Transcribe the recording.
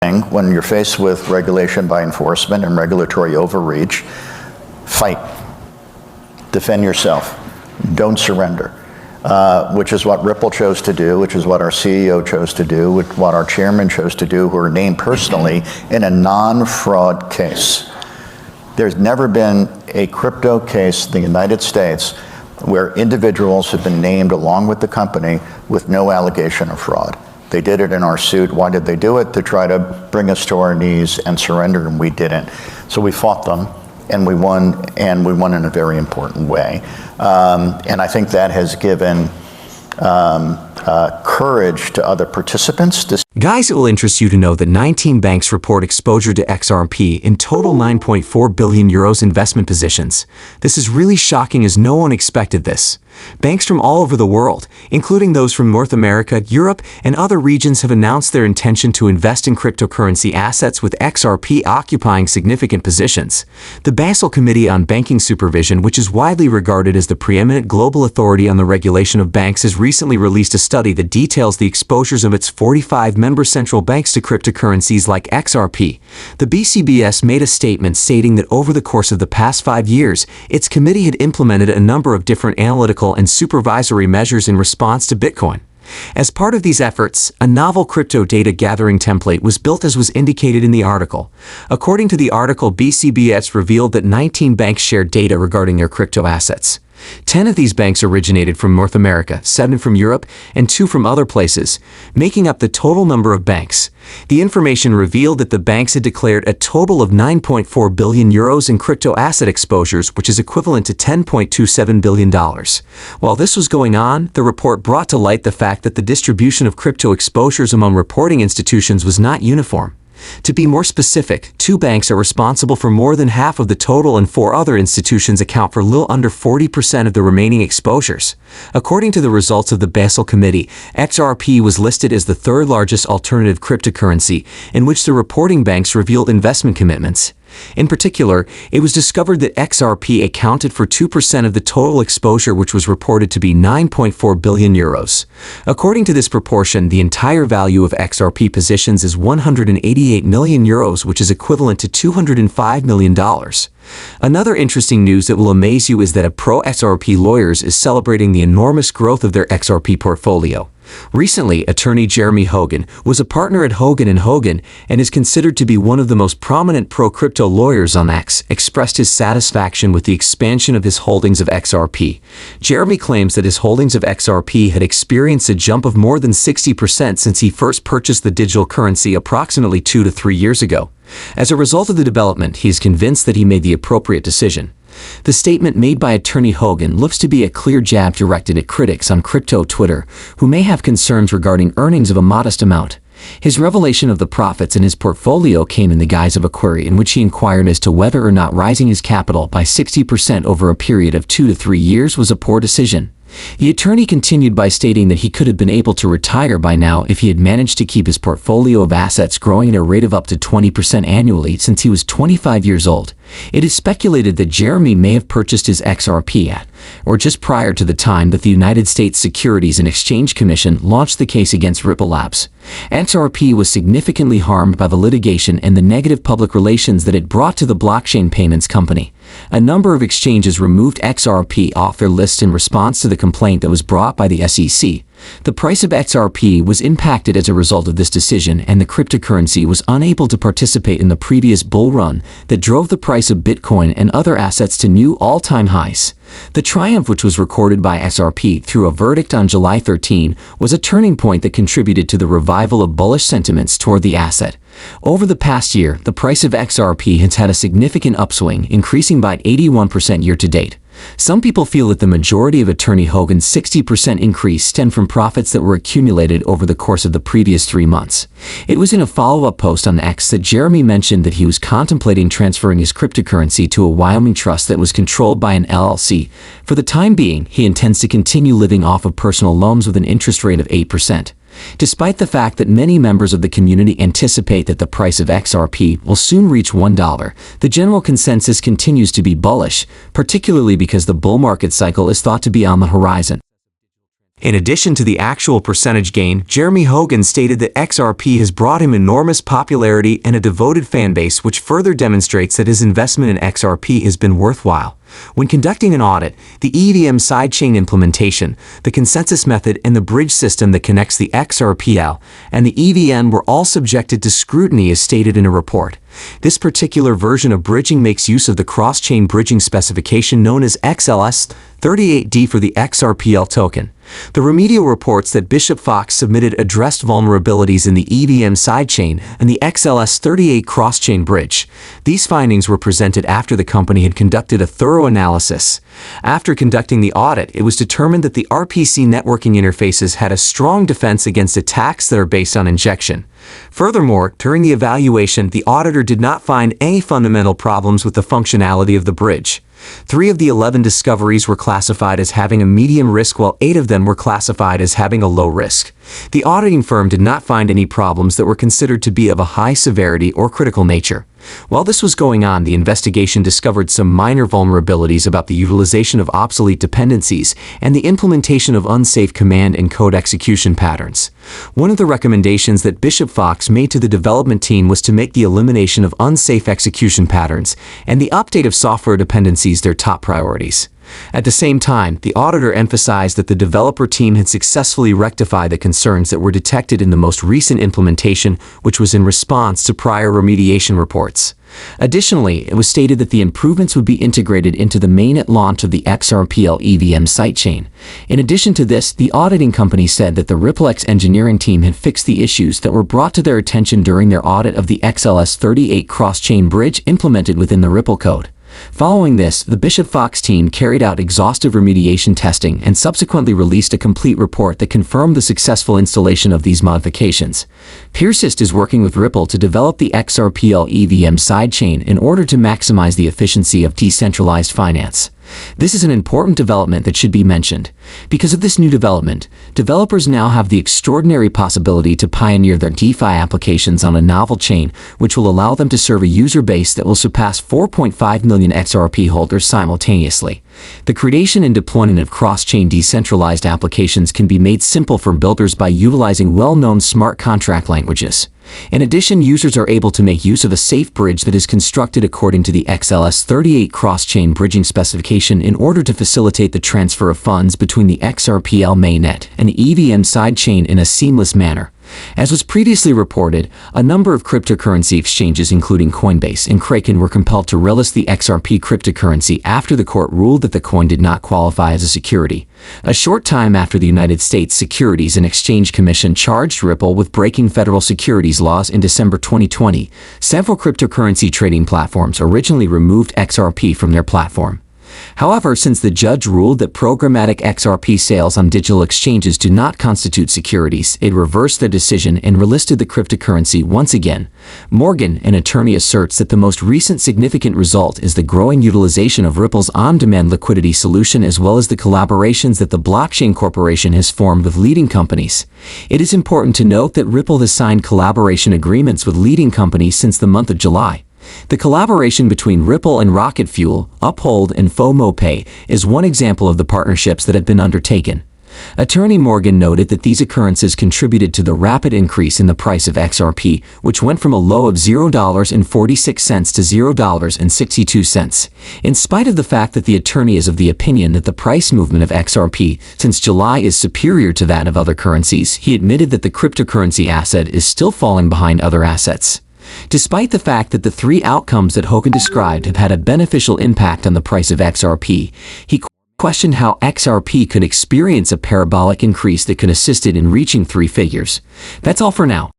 When you're faced with regulation by enforcement and regulatory overreach, fight. Defend yourself. Don't surrender. Which is what Ripple chose to do, which is what our CEO chose to do, what our chairman chose to do, who are named personally in a non-fraud case. There's never been a crypto case in the United States where individuals have been named along with the company with no allegation of fraud. They did it in our suit. Why did they do it? To try to bring us to our knees and surrender, and we didn't. So we fought them, and we won in a very important way. And I think that has given courage to other participants. Guys, it will interest you to know that 19 banks report exposure to XRP, in total 9.4 billion euros investment positions. This is really shocking as no one expected this. Banks from all over the world, including those from North America, Europe, and other regions, have announced their intention to invest in cryptocurrency assets, with XRP occupying significant positions. The Basel Committee on Banking Supervision, which is widely regarded as the preeminent global authority on the regulation of banks, has recently released a study that details the exposures of its 45 member central banks to cryptocurrencies like XRP. The BCBS made a statement stating that over the course of the past 5 years, its committee had implemented a number of different analytical and supervisory measures in response to Bitcoin. As part of these efforts, a novel crypto data gathering template was built, as was indicated in the article. According to the article, BCBS revealed that 19 banks shared data regarding their crypto assets. 10 of these banks originated from North America, 7 from Europe, and 2 from other places, making up the total number of banks. The information revealed that the banks had declared a total of 9.4 billion euros in crypto asset exposures, which is equivalent to $10.27 billion. While this was going on, the report brought to light the fact that the distribution of crypto exposures among reporting institutions was not uniform. To be more specific, 2 banks are responsible for more than half of the total, and 4 other institutions account for a little under 40% of the remaining exposures. According to the results of the Basel Committee, XRP was listed as the 3rd largest alternative cryptocurrency, in which the reporting banks revealed investment commitments. In particular, it was discovered that XRP accounted for 2% of the total exposure, which was reported to be 9.4 billion euros. According to this proportion, the entire value of XRP positions is 188 million euros, which is equivalent to $205 million. Another interesting news that will amaze you is that a pro-XRP lawyers is celebrating the enormous growth of their XRP portfolio. Recently, attorney Jeremy Hogan was a partner at Hogan & Hogan and is considered to be one of the most prominent pro-crypto lawyers on X, expressed his satisfaction with the expansion of his holdings of XRP. Jeremy claims that his holdings of XRP had experienced a jump of more than 60% since he first purchased the digital currency approximately 2 to 3 years ago. As a result of the development, he is convinced that he made the appropriate decision. The statement made by attorney Hogan looks to be a clear jab directed at critics on crypto Twitter, who may have concerns regarding earnings of a modest amount. His revelation of the profits in his portfolio came in the guise of a query in which he inquired as to whether or not rising his capital by 60% over a period of 2 to 3 years was a poor decision. The attorney continued by stating that he could have been able to retire by now if he had managed to keep his portfolio of assets growing at a rate of up to 20% annually since he was 25 years old. It is speculated that Jeremy may have purchased his XRP at, or just prior to the time that the United States Securities and Exchange Commission launched the case against Ripple Labs. XRP was significantly harmed by the litigation and the negative public relations that it brought to the blockchain payments company. A number of exchanges removed XRP off their lists in response to the complaint that was brought by the SEC. The price of XRP was impacted as a result of this decision, and the cryptocurrency was unable to participate in the previous bull run that drove the price of Bitcoin and other assets to new all-time highs. The triumph, which was recorded by XRP through a verdict on July 13, was a turning point that contributed to the revival of bullish sentiments toward the asset. Over the past year, the price of XRP has had a significant upswing, increasing by 81% year-to-date. Some people feel that the majority of attorney Hogan's 60% increase stemmed from profits that were accumulated over the course of the previous 3 months. It was in a follow-up post on X that Jeremy mentioned that he was contemplating transferring his cryptocurrency to a Wyoming trust that was controlled by an LLC. For the time being, he intends to continue living off of personal loans with an interest rate of 8%. Despite the fact that many members of the community anticipate that the price of XRP will soon reach $1, the general consensus continues to be bullish, particularly because the bull market cycle is thought to be on the horizon. In addition to the actual percentage gain, Jeremy Hogan stated that XRP has brought him enormous popularity and a devoted fan base, which further demonstrates that his investment in XRP has been worthwhile. When conducting an audit, the EVM sidechain implementation, the consensus method, and the bridge system that connects the XRPL and the EVM were all subjected to scrutiny as stated in a report. This particular version of bridging makes use of the cross-chain bridging specification known as XLS38D for the XRPL token. The remedial reports that Bishop Fox submitted addressed vulnerabilities in the EVM sidechain and the XLS38 cross-chain bridge. These findings were presented after the company had conducted a thorough analysis. After conducting the audit, it was determined that the RPC networking interfaces had a strong defense against attacks that are based on injection. Furthermore, during the evaluation, the auditor did not find any fundamental problems with the functionality of the bridge. 3 of the 11 discoveries were classified as having a medium risk, while 8 of them were classified as having a low risk. The auditing firm did not find any problems that were considered to be of a high severity or critical nature. While this was going on, the investigation discovered some minor vulnerabilities about the utilization of obsolete dependencies and the implementation of unsafe command and code execution patterns. One of the recommendations that Bishop Fox made to the development team was to make the elimination of unsafe execution patterns and the update of software dependencies their top priorities. At the same time, the auditor emphasized that the developer team had successfully rectified the concerns that were detected in the most recent implementation, which was in response to prior remediation reports. Additionally, it was stated that the improvements would be integrated into the mainnet launch of the XRPL EVM sidechain. In addition to this, the auditing company said that the RippleX engineering team had fixed the issues that were brought to their attention during their audit of the XLS38 cross-chain bridge implemented within the Ripple code. Following this, the Bishop Fox team carried out exhaustive remediation testing and subsequently released a complete report that confirmed the successful installation of these modifications. Persist is working with Ripple to develop the XRPL EVM sidechain in order to maximize the efficiency of decentralized finance. This is an important development that should be mentioned. Because of this new development, developers now have the extraordinary possibility to pioneer their DeFi applications on a novel chain, which will allow them to serve a user base that will surpass 4.5 million XRP holders simultaneously. The creation and deployment of cross-chain decentralized applications can be made simple for builders by utilizing well-known smart contract languages. In addition, users are able to make use of a safe bridge that is constructed according to the XLS38 cross-chain bridging specification in order to facilitate the transfer of funds between the XRPL mainnet and the EVM sidechain in a seamless manner. As was previously reported, a number of cryptocurrency exchanges including Coinbase and Kraken were compelled to relist the XRP cryptocurrency after the court ruled that the coin did not qualify as a security. A short time after the United States Securities and Exchange Commission charged Ripple with breaking federal securities laws in December 2020, several cryptocurrency trading platforms originally removed XRP from their platform. However, since the judge ruled that programmatic XRP sales on digital exchanges do not constitute securities, it reversed their decision and relisted the cryptocurrency once again. Morgan, an attorney, asserts that the most recent significant result is the growing utilization of Ripple's on-demand liquidity solution as well as the collaborations that the Blockchain Corporation has formed with leading companies. It is important to note that Ripple has signed collaboration agreements with leading companies since the month of July. The collaboration between Ripple and Rocket Fuel, Uphold, and FOMO is one example of the partnerships that have been undertaken. Attorney Morgan noted that these occurrences contributed to the rapid increase in the price of XRP, which went from a low of $0.46 to $0.62. In spite of the fact that the attorney is of the opinion that the price movement of XRP since July is superior to that of other currencies, he admitted that the cryptocurrency asset is still falling behind other assets. Despite the fact that the 3 outcomes that Hogan described have had a beneficial impact on the price of XRP, he questioned how XRP could experience a parabolic increase that could assist it in reaching 3 figures. That's all for now.